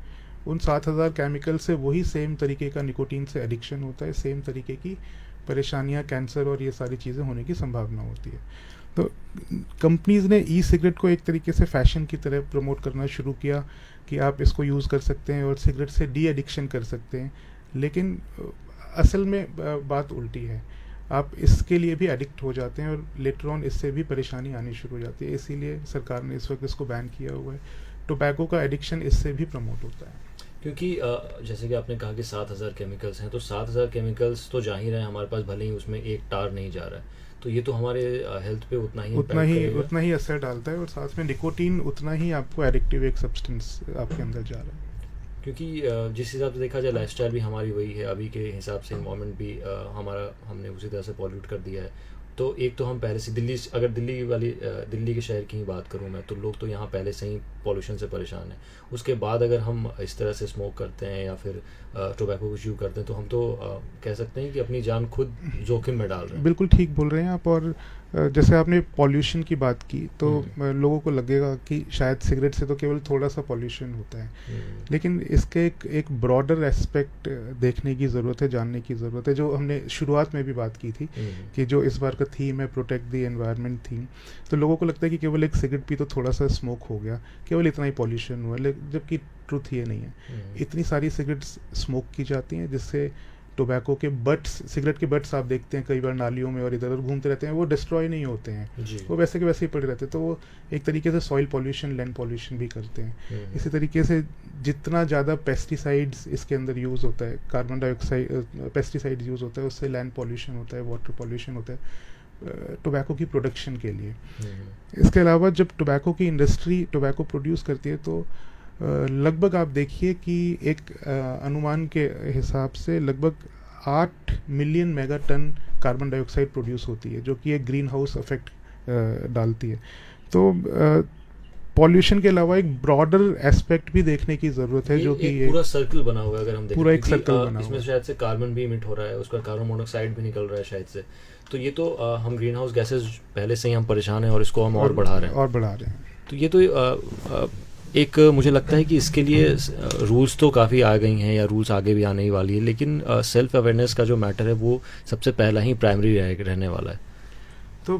उन 7,000 केमिकल से वही सेम तरीके का निकोटीन से एडिक्शन होता है, सेम तरीके की परेशानियां, कैंसर और ये सारी चीज़ें होने की संभावना होती है। तो कंपनीज ने ई सिगरेट को एक तरीके से फैशन की तरह प्रमोट करना शुरू किया कि आप इसको यूज़ कर सकते हैं और सिगरेट से डी एडिक्शन कर सकते हैं, लेकिन असल में बात उल्टी है। आप इसके लिए भी एडिक्ट हो जाते हैं और लेटर ऑन इससे भी परेशानी आनी शुरू हो जाती है। इसीलिए सरकार ने इस वक्त इसको बैन किया हुआ है। टोबैको का एडिक्शन इससे भी प्रमोट होता है, क्योंकि जैसे कि आपने कहा कि 7,000 केमिकल्स हैं, तो 7,000 केमिकल्स तो जा ही रहे हैं हमारे पास, भले ही उसमें एक तार नहीं जा रहा है, तो ये तो हमारे हेल्थ पे उतना ही असर डालता है और साथ में निकोटीन उतना ही आपको एडिक्टिव एक सब्सटेंस आपके अंदर जा रहा है। क्योंकि जिस हिसाब से देखा जाए लाइफस्टाइल भी हमारी वही है अभी के हिसाब से, एनवायरनमेंट भी हमने उसी तरह से पॉल्यूट कर दिया है। तो एक तो हम पहले से दिल्ली के शहर की ही बात करूं मैं, तो लोग तो यहाँ पहले से ही पॉल्यूशन से परेशान हैं। उसके बाद अगर हम इस तरह से स्मोक करते हैं या फिर टोबैको को च्यू करते हैं तो हम तो कह सकते हैं कि अपनी जान खुद जोखिम में डाल रहे हैं। बिल्कुल ठीक बोल रहे हैं आप। और जैसे आपने पॉल्यूशन की बात की तो लोगों को लगेगा कि शायद सिगरेट से तो केवल थोड़ा सा पॉल्यूशन होता है, लेकिन इसके एक ब्रॉडर एस्पेक्ट देखने की ज़रूरत है, जानने की ज़रूरत है। जो हमने शुरुआत में भी बात की थी कि जो इस बार का थीम है प्रोटेक्ट द एनवायरनमेंट थीम, तो लोगों को लगता है कि केवल एक सिगरेट पी तो थोड़ा सा स्मोक हो गया, केवल इतना ही पॉल्यूशन हुआ, जबकि ट्रुथ ये नहीं है। इतनी सारी सिगरेट्स स्मोक की जाती हैं जिससे टोबैको के बट्स, सिगरेट के बट्स आप देखते हैं कई बार नालियों में और इधर उधर घूमते रहते हैं, वो डिस्ट्रॉय नहीं होते हैं, वो वैसे के वैसे ही पड़े रहते हैं। तो वो एक तरीके से सॉइल पॉल्यूशन, लैंड पॉल्यूशन भी करते हैं। इसी तरीके से जितना ज़्यादा पेस्टिसाइड्स इसके अंदर यूज़ होता है, कार्बन डाइऑक्साइड पेस्टिसाइड यूज़ होता है, उससे लैंड पॉल्यूशन होता है, वाटर पॉल्यूशन होता है टोबैको की प्रोडक्शन के लिए। इसके अलावा जब टोबैको की इंडस्ट्री टोबैको प्रोड्यूस करती है तो लगभग आप देखिए कि एक अनुमान के हिसाब से लगभग 8 million mega ton carbon dioxide produce होती है, जो कि एक ग्रीन हाउस इफेक्ट डालती है। तो पॉल्यूशन के अलावा एक ब्रॉडर एस्पेक्ट भी देखने की ज़रूरत है, जो कि पूरा सर्कल बना हुआ है। अगर हम देखें पूरा एक सर्कल बना हुआ है, इसमें शायद से कार्बन भी इमिट हो रहा है, उस पर कार्बन मोनोऑक्साइड भी निकल रहा है शायद से। तो ये तो हम ग्रीन हाउस गैसेज पहले से ही हम परेशान हैं और इसको हम और बढ़ा रहे हैं। तो ये तो एक मुझे लगता है कि इसके लिए रूल्स तो काफ़ी आ गई हैं या रूल्स आगे भी आने ही वाली है, लेकिन सेल्फ अवेयरनेस का जो मैटर है वो सबसे पहला ही प्राइमरी रहने वाला है। तो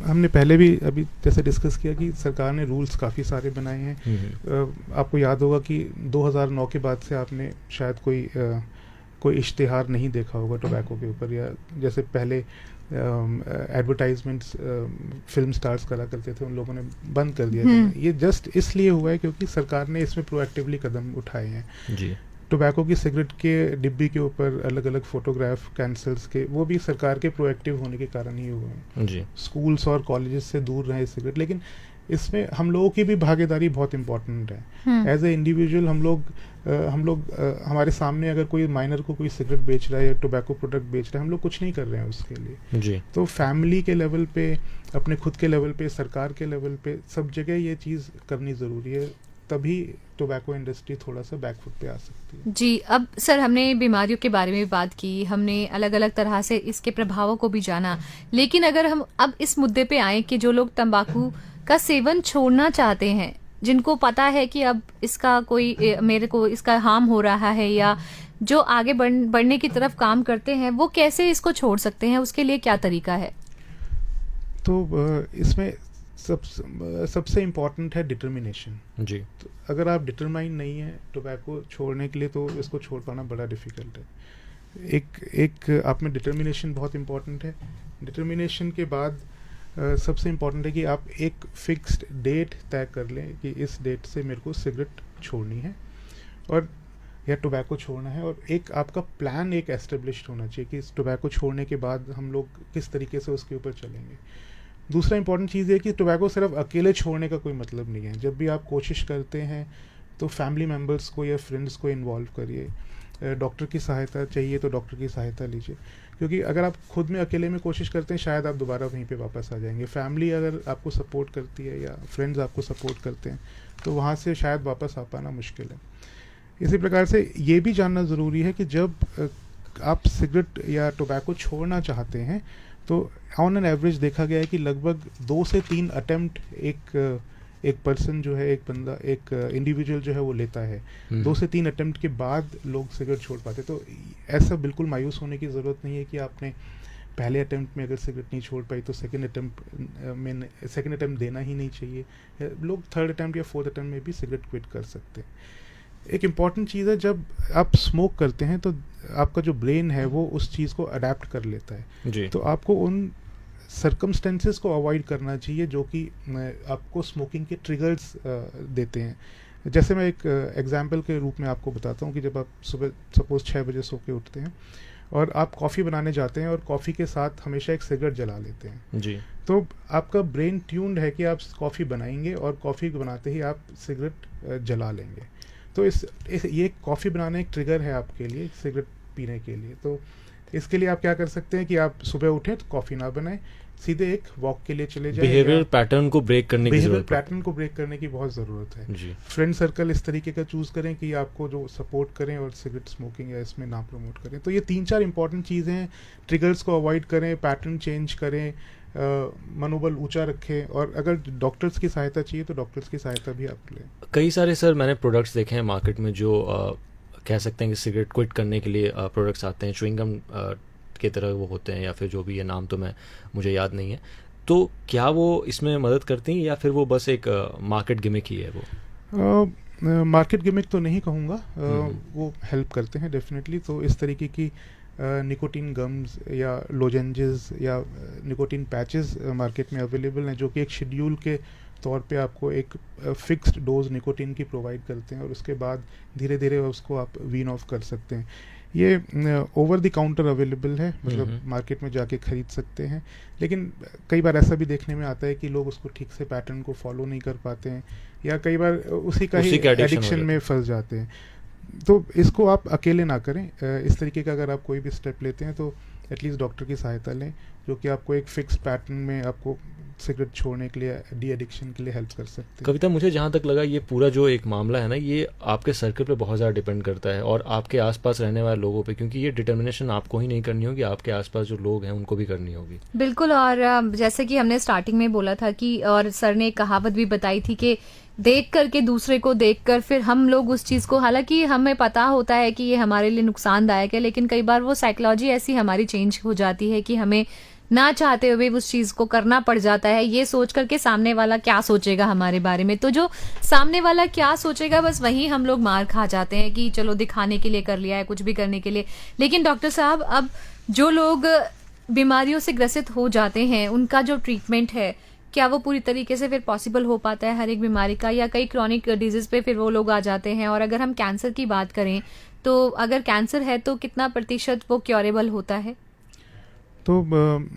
हमने पहले भी अभी जैसे डिस्कस किया कि सरकार ने रूल्स काफ़ी सारे बनाए हैं। आपको याद होगा कि 2009 के बाद से आपने शायद कोई कोई इश्तिहार नहीं देखा होगा टोबैको के ऊपर, या जैसे पहले एडवर्टाइजमेंट्स फिल्म स्टार्स करा करते थे, उन लोगों ने बंद कर दिया था। ये जस्ट इसलिए हुआ है क्योंकि सरकार ने इसमें प्रोएक्टिवली कदम उठाए हैं। जी। टोबैको की सिगरेट के डिब्बी के ऊपर अलग अलग फोटोग्राफ कैंसल्स के, वो भी सरकार के प्रोएक्टिव होने के कारण ही हुए हैं। जी। स्कूल्स और कॉलेजेस से दूर रहे सिगरेट, लेकिन इसमें हम लोगों की भी भागीदारी बहुत इंपॉर्टेंट है। एज ए इंडिविजुअल हम लोग हमारे सामने अगर कोई माइनर को कोई सिगरेट बेच रहा है या टोबैको प्रोडक्ट बेच रहा है, हम लोग कुछ नहीं कर रहे हैं उसके लिए। जी। तो फैमिली के लेवल पे, अपने खुद के लेवल पे, सरकार के लेवल पे, सब जगह ये चीज़ करनी ज़रूरी है, तभी टोबैको इंडस्ट्री थोड़ा सा बैकफुट पे आ सकती है। जी। अब सर, हमने बीमारियों के बारे में बात की, हमने अलग अलग तरह से इसके प्रभावों को भी जाना, लेकिन अगर हम अब इस मुद्दे पे आए कि जो लोग तंबाकू का सेवन छोड़ना चाहते हैं, जिनको पता है कि अब इसका कोई मेरे को इसका हार्म हो रहा है, या जो आगे बढ़ने की तरफ काम करते हैं, वो कैसे इसको छोड़ सकते हैं, उसके लिए क्या तरीका है? तो इसमें सबसे इम्पॉर्टेंट है डिटर्मिनेशन। जी। तो अगर आप डिटरमाइन नहीं है टोबैको छोड़ने के लिए, तो इसको छोड़ पाना बड़ा डिफ़िकल्ट है। एक आप में डिटर्मिनेशन बहुत इम्पॉर्टेंट है। डिटर्मिनेशन के बाद सबसे इम्पॉर्टेंट है कि आप एक फिक्स्ड डेट तय कर लें कि इस डेट से मेरे को सिगरेट छोड़नी है और या टोबैको छोड़ना है, और एक आपका प्लान एक एस्टेब्लिश्ड होना चाहिए कि इस टोबैको छोड़ने के बाद हम लोग किस तरीके से उसके ऊपर चलेंगे। दूसरा इंपॉर्टेंट चीज़ है कि टोबैको सिर्फ अकेले छोड़ने का कोई मतलब नहीं है। जब भी आप कोशिश करते हैं तो फैमिली मेम्बर्स को या फ्रेंड्स को इन्वॉल्व करिए। डॉक्टर की सहायता चाहिए तो डॉक्टर की सहायता लीजिए, क्योंकि अगर आप खुद में अकेले में कोशिश करते हैं, शायद आप दोबारा वहीं पे वापस आ जाएंगे। फैमिली अगर आपको सपोर्ट करती है या फ्रेंड्स आपको सपोर्ट करते हैं, तो वहाँ से शायद वापस आ पाना मुश्किल है। इसी प्रकार से ये भी जानना ज़रूरी है कि जब आप सिगरेट या टोबैको छोड़ना चाहते हैं, तो ऑन एन एवरेज देखा गया है कि लगभग 2 से 3 अटेम्प्ट एक पर्सन जो है, एक बंदा, एक इंडिविजुअल जो है वो लेता है। 2 से 3 अटेम्प्ट के बाद लोग सिगरेट छोड़ पाते। तो ऐसा बिल्कुल मायूस होने की ज़रूरत नहीं है कि आपने पहले अटेम्प्ट में अगर सिगरेट नहीं छोड़ पाई तो सेकंड अटेम्प्ट देना ही नहीं चाहिए। लोग थर्ड अटेम्प्ट या फोर्थ अटेम्प्ट में भी सिगरेट क्विट कर सकते हैं। एक इम्पॉर्टेंट चीज़ है, जब आप स्मोक करते हैं तो आपका जो ब्रेन है वो उस चीज़ को अडेप्ट कर लेता है। जी। तो आपको उन सर्कमस्टेंसेस को अवॉइड करना चाहिए जो कि आपको स्मोकिंग के ट्रिगर्स देते हैं। जैसे मैं एक एग्जांपल के रूप में आपको बताता हूँ कि जब आप सुबह सपोज 6 बजे सो के उठते हैं और आप कॉफ़ी बनाने जाते हैं और कॉफ़ी के साथ हमेशा एक सिगरेट जला लेते हैं। जी। तो आपका ब्रेन ट्यून्ड है कि आप कॉफ़ी बनाएंगे और कॉफ़ी बनाते ही आप सिगरेट जला लेंगे। तो ये कॉफ़ी बनाना एक ट्रिगर है आपके लिए सिगरेट पीने के लिए। तो इसके लिए आप क्या कर सकते हैं कि आप सुबह उठें तो कॉफ़ी ना बनाएं, सीधे एक वॉक के लिए चले जाएं। बिहेवियर पैटर्न को ब्रेक करने की ज़रूरत है। पैटर्न को ब्रेक करने की बहुत ज़रूरत है। जी। फ्रेंड सर्कल इस तरीके का चूज़ करें कि आपको जो सपोर्ट करें और सिगरेट स्मोकिंग या इसमें ना प्रमोट करें। तो ये 3-4 इंपॉर्टेंट चीज़ें हैं। ट्रिगर्स को अवॉइड करें, पैटर्न चेंज करें, मनोबल ऊंचा रखें, और अगर डॉक्टर्स की सहायता चाहिए तो डॉक्टर्स की सहायता भी आप लें। कई सारे सर मैंने प्रोडक्ट्स देखे हैं मार्केट में जो कह सकते हैं कि सिगरेट क्विट करने के लिए प्रोडक्ट्स आते हैं, च्युइंगम की तरह वो होते हैं, या फिर जो भी ये नाम तो मुझे याद नहीं है। तो क्या वो इसमें मदद करती हैं या फिर वो बस एक मार्केट गिमिक ही है? वो मार्केट गिमिक तो नहीं कहूँगा, वो हेल्प करते हैं डेफिनेटली। तो इस तरीके की निकोटीन गम्स या लोजेंजेस या निकोटीन पैचेस मार्केट में अवेलेबल हैं, जो कि एक शेड्यूल के तौर पे आपको एक फिक्स्ड डोज निकोटीन की प्रोवाइड करते हैं, और उसके बाद धीरे धीरे उसको आप वीन ऑफ कर सकते हैं। ये ओवर द काउंटर अवेलेबल है, मतलब मार्केट में जाके खरीद सकते हैं। लेकिन कई बार ऐसा भी देखने में आता है कि लोग उसको ठीक से पैटर्न को फॉलो नहीं कर पाते हैं, या कई बार उसी का ही एडिक्शन में फंस जाते हैं। तो इसको आप अकेले ना करें। इस तरीके का अगर आप कोई भी स्टेप लेते हैं तो एटलीस्ट डॉक्टर की सहायता लें, जो कि आपको एक फिक्स पैटर्न में आपको सिगरेट छोड़ने के लिए, डी एडिक्शन के लिए हेल्प कर सकते हैं। कविता, मुझे जहाँ तक लगा ये पूरा जो एक मामला है ना, ये आपके सर्कल पे बहुत ज़्यादा डिपेंड करता है और आपके आसपास रहने वाले लोगों पे, क्योंकि ये डिटर्मिनेशन आपको ही नहीं करनी होगी, आपके आसपास जो लोग हैं उनको भी करनी होगी। बिल्कुल। और जैसे कि हमने स्टार्टिंग में बोला था कि, और सर ने एक कहावत भी बताई थी कि देख करके दूसरे को देख कर फिर हम लोग उस चीज़ को, हालांकि हमें पता होता है कि ये हमारे लिए नुकसानदायक है, लेकिन कई बार वो साइकोलॉजी ऐसी हमारी चेंज हो जाती है कि हमें ना चाहते हुए उस चीज को करना पड़ जाता है, ये सोच करके सामने वाला क्या सोचेगा हमारे बारे में। तो जो सामने वाला क्या सोचेगा, बस वही हम लोग मार खा जाते हैं कि चलो दिखाने के लिए कर लिया है, कुछ भी करने के लिए। लेकिन डॉक्टर साहब, अब जो लोग बीमारियों से ग्रसित हो जाते हैं, उनका जो ट्रीटमेंट है, क्या वो पूरी तरीके से फिर पॉसिबल हो पाता है हर एक बीमारी का, या कई क्रॉनिक डिजीज पे फिर वो लोग आ जाते हैं? और अगर हम कैंसर की बात करें, तो अगर कैंसर है तो कितना प्रतिशत वो क्योरेबल होता है? तो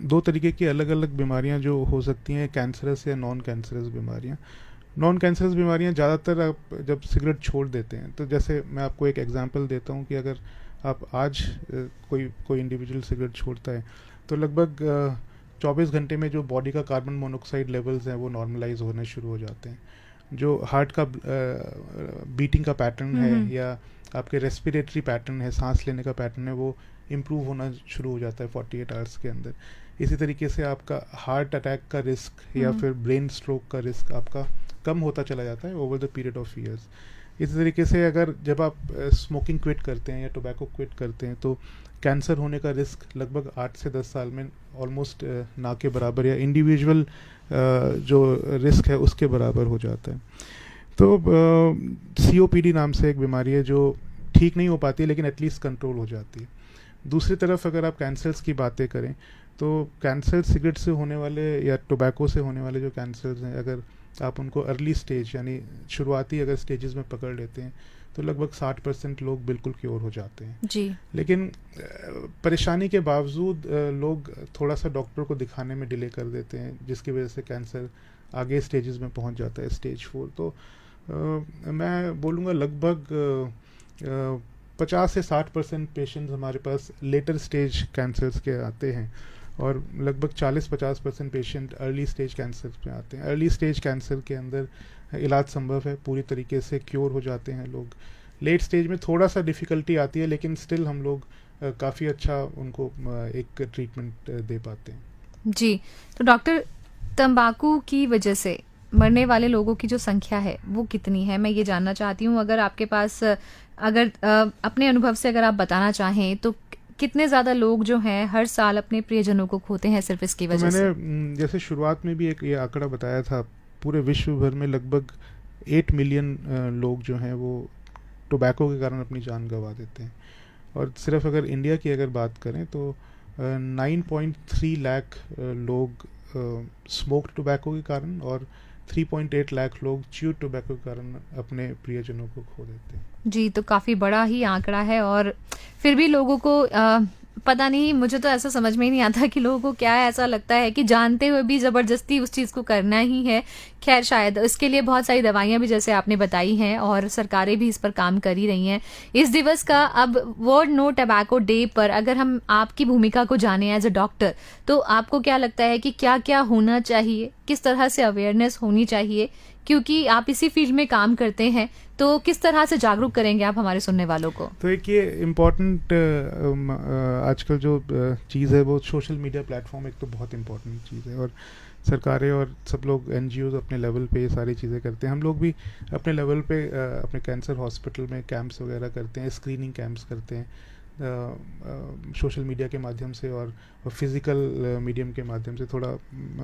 दो तरीके की अलग अलग बीमारियां जो हो सकती हैं, कैंसरस या नॉन कैंसरस बीमारियां। नॉन कैंसरस बीमारियां ज़्यादातर आप जब सिगरेट छोड़ देते हैं, तो जैसे मैं आपको एक एग्जांपल देता हूं कि अगर आप आज कोई इंडिविजुअल सिगरेट छोड़ता है, तो लगभग 24 घंटे में जो बॉडी का कार्बन मोनोऑक्साइड लेवल्स हैं वो नॉर्मलाइज होने शुरू हो जाते हैं। जो हार्ट का बीटिंग का पैटर्न है, या आपके रेस्पिरेटरी पैटर्न है, सांस लेने का पैटर्न है, वो इम्प्रूव होना शुरू हो जाता है 48 आवर्स के अंदर। इसी तरीके से आपका हार्ट अटैक का रिस्क या फिर ब्रेन स्ट्रोक का रिस्क आपका कम होता चला जाता है over the period of years. इसी तरीके से अगर जब आप स्मोकिंग क्विट करते हैं या टोबैको क्विट करते हैं, तो कैंसर होने का रिस्क लगभग 8 से 10 साल में ऑलमोस्ट ना के बराबर, या इंडिविजुअल जो रिस्क है उसके बराबर हो जाता है। तो COPD नाम से एक बीमारी है जो ठीक नहीं हो पाती है, लेकिन एटलीस्ट कंट्रोल हो जाती है। दूसरी तरफ अगर आप कैंसर्स की बातें करें, तो कैंसर सिगरेट से होने वाले या टोबैको से होने वाले जो कैंसर्स हैं, अगर आप उनको अर्ली स्टेज यानी शुरुआती अगर स्टेजेस में पकड़ लेते हैं, तो लगभग 60% लोग बिल्कुल क्योर हो जाते हैं जी। लेकिन परेशानी के बावजूद लोग थोड़ा सा डॉक्टर को दिखाने में डिले कर देते हैं, जिसकी वजह से कैंसर आगे स्टेजेस में पहुंच जाता है, स्टेज 4। तो मैं बोलूँगा लगभग 50 से 60% पेशेंट्स हमारे पास लेटर स्टेज कैंसर्स के आते हैं, और लगभग 40-50% पेशेंट अर्ली स्टेज कैंसर में आते हैं। अर्ली स्टेज कैंसर के अंदर इलाज संभव है, पूरी तरीके से क्योर हो जाते हैं लोग। लेट स्टेज में थोड़ा सा डिफ़िकल्टी आती है, लेकिन स्टिल हम लोग काफ़ी अच्छा उनको एक ट्रीटमेंट दे पाते हैं। जी। तो डॉक्टर, तंबाकू की वजह से मरने वाले लोगों की जो संख्या है वो कितनी है, मैं ये जानना चाहती हूँ। अगर आपके पास अगर अपने अनुभव से अगर आप बताना चाहें, तो कितने ज़्यादा लोग जो हैं हर साल अपने प्रियजनों को खोते हैं सिर्फ इसकी वजह से? मैंने जैसे शुरुआत में भी एक ये आंकड़ा बताया था, पूरे विश्व भर में लगभग 8 मिलियन लोग जो हैं वो टोबैको के कारण अपनी जान गंवा देते हैं। और सिर्फ अगर इंडिया की अगर बात करें, तो 9.3 लाख लोग स्मोक्ड टोबैको के कारण, और 3.8 लाख लोग च्यूड टोबैको के कारण अपने प्रियजनों को खो देते हैं। जी, तो काफ़ी बड़ा ही आंकड़ा है। और फिर भी लोगों को पता नहीं, मुझे तो ऐसा समझ में ही नहीं आता कि लोगों को क्या ऐसा लगता है कि जानते हुए भी ज़बरदस्ती उस चीज़ को करना ही है। खैर, शायद इसके लिए बहुत सारी दवाइयाँ भी जैसे आपने बताई हैं, और सरकारें भी इस पर काम कर ही रही हैं। इस दिवस का, अब वर्ल्ड नो टबैको डे पर अगर हम आपकी भूमिका को जाने एज अ डॉक्टर, तो आपको क्या लगता है कि क्या क्या होना चाहिए, किस तरह से अवेयरनेस होनी चाहिए? क्योंकि आप इसी फील्ड में काम करते हैं, तो किस तरह से जागरूक करेंगे आप हमारे सुनने वालों को? तो एक ये इम्पॉर्टेंट आजकल जो चीज़ है वो सोशल मीडिया प्लेटफॉर्म एक तो बहुत इम्पॉर्टेंट चीज़ है, और सरकारें और सब लोग NGOs अपने लेवल पे ये सारी चीज़ें करते हैं। हम लोग भी अपने लेवल पे अपने कैंसर हॉस्पिटल में कैंप्स वगैरह करते हैं, स्क्रीनिंग कैंप्स करते हैं सोशल मीडिया के माध्यम से और फिज़िकल मीडियम के माध्यम से। थोड़ा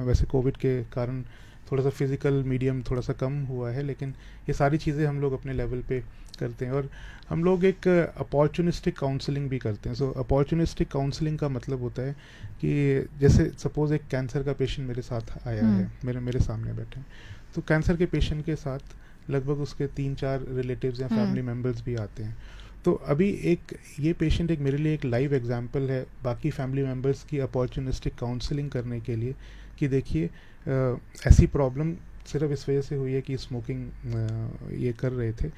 वैसे कोविड के कारण थोड़ा सा फिज़िकल मीडियम थोड़ा सा कम हुआ है, लेकिन ये सारी चीज़ें हम लोग अपने लेवल पे करते हैं। और हम लोग एक अपॉर्चुनिस्टिक काउंसलिंग भी करते हैं। सो अपॉर्चुनिस्टिक काउंसलिंग का मतलब होता है कि जैसे सपोज़ एक कैंसर का पेशेंट मेरे साथ आया है, मेरे सामने बैठे हैं, तो कैंसर के पेशेंट के साथ लगभग उसके 3-4 रिलेटिव्स या फैमिली मेम्बर्स भी आते हैं। तो अभी ये पेशेंट एक मेरे लिए एक लाइव एग्जांपल है बाकी फैमिली मेम्बर्स की अपॉर्चुनिस्टिक काउंसलिंग करने के लिए, कि देखिए ऐसी प्रॉब्लम सिर्फ इस वजह से हुई है कि स्मोकिंग ये कर रहे थे।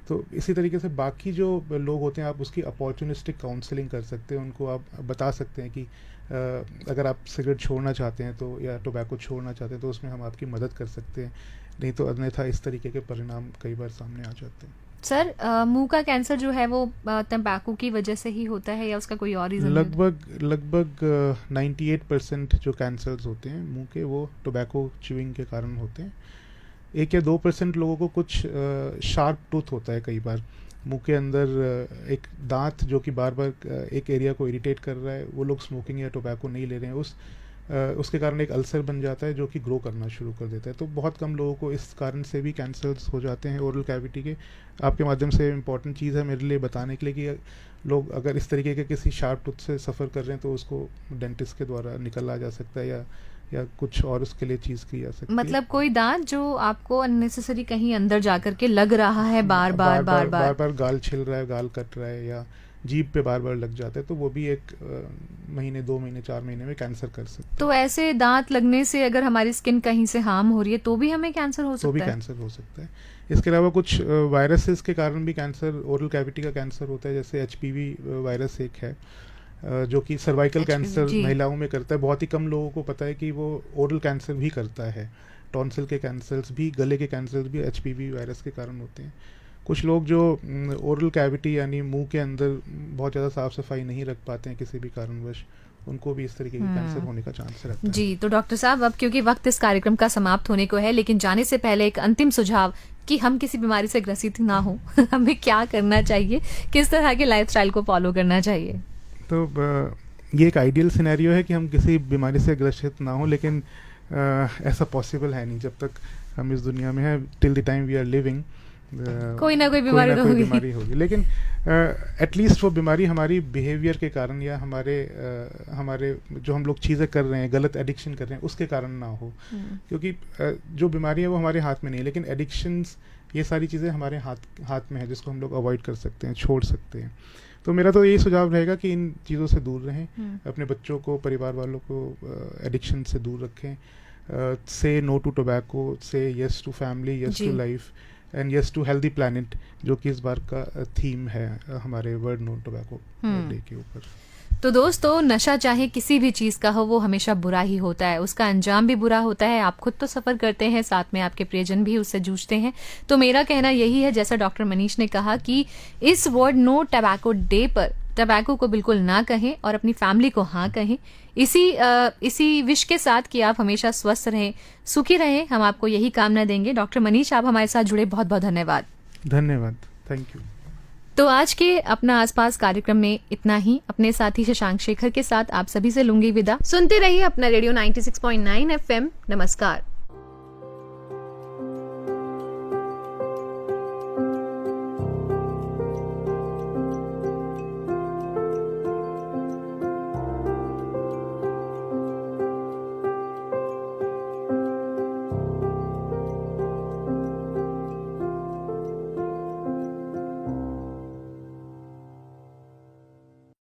तो इसी तरीके से बाकी जो लोग होते हैं, आप उसकी अपॉर्चुनिस्टिक काउंसलिंग कर सकते हैं। उनको आप बता सकते हैं कि अगर आप सिगरेट छोड़ना चाहते हैं तो, या टोबैको छोड़ना चाहते हैं, तो उसमें हम आपकी मदद कर सकते हैं, नहीं तो अन्यथा इस तरीके के परिणाम कई बार सामने आ जाते हैं। सर, मुंह का कैंसर जो है वो तंबाकू की वजह से ही होता है, या उसका कोई और रीज़न? लगभग 98% जो कैंसर्स होते हैं मुंह के, वो टोबैको च्यूइंग के कारण होते हैं। 1 या 2% लोगों को कुछ शार्प टूथ होता है कई बार मुंह के अंदर, एक दांत जो कि बार बार एक एरिया को इरिटेट कर रहा है, वो लोग स्मोकिंग या टोबैको नहीं ले रहे हैं, उस उसके कारण एक अल्सर बन जाता है जो कि ग्रो करना शुरू कर देता है। तो बहुत कम लोगों को इस कारण से भी कैंसर्स हो जाते हैं ओरल कैविटी के। आपके माध्यम से इम्पॉर्टेंट चीज़ है मेरे लिए बताने के लिए कि लोग अगर इस तरीके के किसी शार्प टूथ से सफ़र कर रहे हैं तो उसको डेंटिस्ट के द्वारा निकला जा सकता है या कुछ और उसके लिए चीज़ की जा सकती है। मतलब कोई दांत जो आपको अननेसेसरी कहीं अंदर जाकर के लग रहा है बार बार गाल छिल रहा है, गाल कट रहा है या जीभ पे बार बार लग जाता है, तो वो भी एक महीने 2 महीने 4 महीने में कैंसर कर सकता है। तो ऐसे दांत लगने से अगर हमारी स्किन कहीं से हार्म हो रही है तो भी हमें कैंसर हो सकता है? तो भी कैंसर हो सकता है। इसके अलावा कुछ वायरसेस के कारण भी कैंसर, ओरल कैविटी का कैंसर होता है। जैसे HPV वायरस एक है जो कि सर्वाइकल कैंसर महिलाओं में करता है। बहुत ही कम लोगों को पता है कि वो ओरल कैंसर भी करता है। टॉन्सिल के कैंसर्स भी, गले के कैंसर्स भी HPV वायरस के कारण होते हैं। कुछ लोग जो ओरल कैविटी यानी मुंह के अंदर बहुत ज़्यादा साफ सफाई नहीं रख पाते हैं किसी भी कारणवश, उनको भी इस तरीके के कैंसर होने का चांस रहता है। जी, तो डॉक्टर साहब अब क्योंकि वक्त इस कार्यक्रम का समाप्त होने को है, लेकिन जाने से पहले एक अंतिम सुझाव कि हम किसी बीमारी से ग्रसित ना हो हमें क्या करना चाहिए, किस तरह के लाइफस्टाइल को फॉलो करना चाहिए? तो ये एक आइडियल सिनेरियो है कि हम किसी बीमारी से ग्रसित ना हो, लेकिन ऐसा पॉसिबल है नहीं जब तक हम इस दुनिया में हैं। Till the time we are living कोई ना कोई बीमारी होगी। लेकिन एटलीस्ट वो बीमारी हमारी बिहेवियर के कारण या हमारे जो हम लोग चीज़ें कर रहे हैं, गलत एडिक्शन कर रहे हैं, उसके कारण ना हो। क्योंकि जो बीमारी है वो हमारे हाथ में नहीं है, लेकिन एडिक्शंस, ये सारी चीज़ें हमारे हाथ में है, जिसको हम लोग अवॉइड कर सकते हैं, छोड़ सकते हैं। तो मेरा तो यही सुझाव रहेगा कि इन चीज़ों से दूर रहें, अपने बच्चों को, परिवार वालों को एडिक्शन से दूर रखें। Say no to tobacco, say yes to family, yes to life and yes to healthy planet, जो कि इस बार का थीम है हमारे वर्ल्ड नो टोबैको डे के ऊपर। तो दोस्तों, नशा चाहे किसी भी चीज का हो वो हमेशा बुरा ही होता है, उसका अंजाम भी बुरा होता है। आप खुद तो सफर करते हैं, साथ में आपके प्रियजन भी उससे जूझते हैं। तो मेरा कहना यही है, जैसा डॉक्टर मनीष ने कहा, कि इस वर्ल्ड नो टबैको डे पर टबैको को बिल्कुल ना कहें और अपनी फैमिली को हाँ कहें। इसी विश के साथ कि आप हमेशा स्वस्थ रहें, सुखी रहें, हम आपको यही कामना देंगे। डॉक्टर मनीष, आप हमारे साथ जुड़े, बहुत बहुत धन्यवाद। धन्यवाद, थैंक यू। तो आज के अपना आसपास कार्यक्रम में इतना ही। अपने साथी शशांक शेखर के साथ आप सभी से लूंगी विदा। सुनते रहिए अपना रेडियो 96.9 FM। नमस्कार।